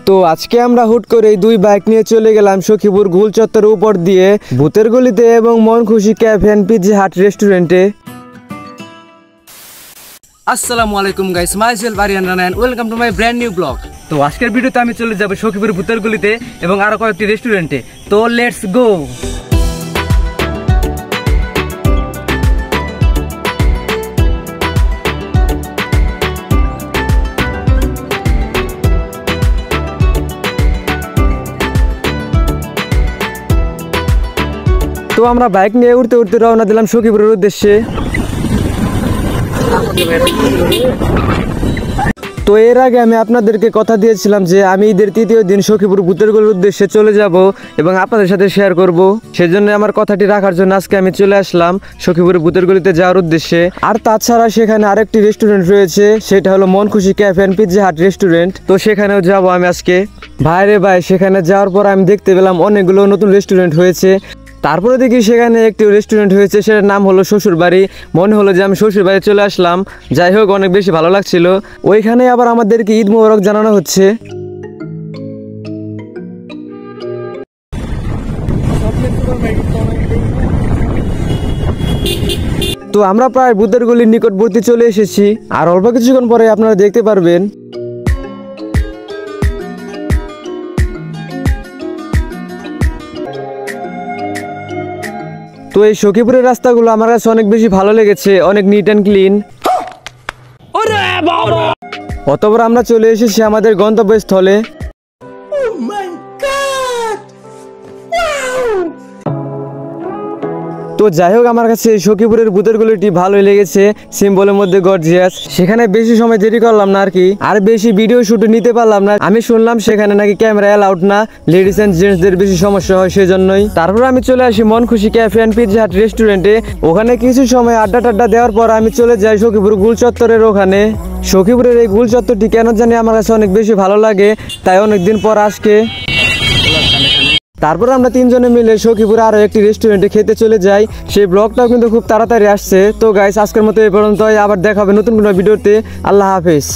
তো আজকে আমরা হুট করে এই দুই বাইক নিয়ে চলে গেলাম সখীপুর গোল চত্বরের উপর দিয়ে ভূতের গলিতে এবং মন খুশি ক্যাফে এন্ড পিৎজা হাট রেস্টুরেন্টে। আসসালামু আলাইকুম guys, myself Aryan Rana and welcome to my brand new blog. তো আজকের ভিডিওতে আমি চলে যাব সখীপুর ভূতের গলিতে এবং আরো কয়েকটি রেস্টুরেন্টে। তো লেটস গো। তো আমরা বাইক নিয়ে উঠতে উঠতে রওনা দিলাম সখীপুরের উদ্দেশ্যে। তো এর আগে আমি আপনাদেরকে কথা দিয়েছিলাম যে আমি ঈদের তৃতীয় দিন সখীপুর ভূতের গলির উদ্দেশ্যে চলে যাব এবং আপনাদের সাথে শেয়ার করব। সেজন্য আমার কথাটি রাখার জন্য আজকে আমি চলে আসলাম সখীপুর ভূতের গলিতে যাওয়ার উদ্দেশ্যে। আর তাছাড়া সেখানে আরেকটি রেস্টুরেন্ট রয়েছে, সেটা হলো মন খুশি cafe and Pizza Hut restaurant. তো সেখানেও যাব আমি আজকে। ভাইরে ভাই, সেখানে যাওয়ার পর আমি দেখতে পেলাম অনেকগুলো নতুন রেস্টুরেন্ট হয়েছে। তারপরে দেখি সেখানে একটি রেস্টুরেন্ট হয়েছে, সেটার নাম হলো শ্বশুর বাড়ি। মনে হলো যে আমি শ্বশুর বাড়ি চলে আসলাম। যাই হোক, অনেক বেশি ভালো লাগছিল। ওইখানে আবার আমাদেরকে ঈদ মোবারক জানানো হচ্ছে। তো আমরা প্রায় ভূতের গলির নিকটবর্তী চলে এসেছি, আর অল্প কিছুক্ষণ পরে আপনারা দেখতে পারবেন। তো এই সখীপুরের রাস্তাগুলো আমার কাছে অনেক বেশি ভালো লেগেছে, অনেক নিট অ্যান্ড ক্লিন। অতঃপর আমরা চলে এসেছি আমাদের গন্তব্যস্থলে। তো যাই হোক, আমার কাছে সখীপুরের ভূতের গলিটি ভালোই লেগেছে, সিম্বলের মধ্যে গর্জিয়াস। সেখানে বেশি সময় দেরি করলাম না আর কি, আর বেশি ভিডিও শুট নিতে পারলাম না। আমি শুনলাম সেখানে নাকি ক্যামেরা অ্যালাউড না, লেডিস এন্ড জেন্টসদের বেশি সমস্যা হয়, সেজন্যই। তারপর আমি চলে আসি মন খুশি ক্যাফে এন্ড পিৎজা হাট রেস্টুরেন্টে। ওখানে কিছু সময় আড্ডা টাড্ডা দেওয়ার পর আমি চলে যাই সখীপুর গোল চত্বরের ওখানে। সখীপুরের এই গোল চত্বরটি কেন জানি আমার কাছে অনেক বেশি ভালো লাগে, তাই অনেকদিন পর আজকে। তারপর আমরা তিনজনে মিলে সখীপুরে আরো একটি রেস্টুরেন্টে খেতে চলে যাই। সেই ব্লগটাও কিন্তু খুব তাড়াতাড়ি আসছে। তো গাইস, আজকের মতো এই পর্যন্তই। আবার দেখা হবে নতুন কোনো ভিডিওতে। আল্লাহ হাফেজ।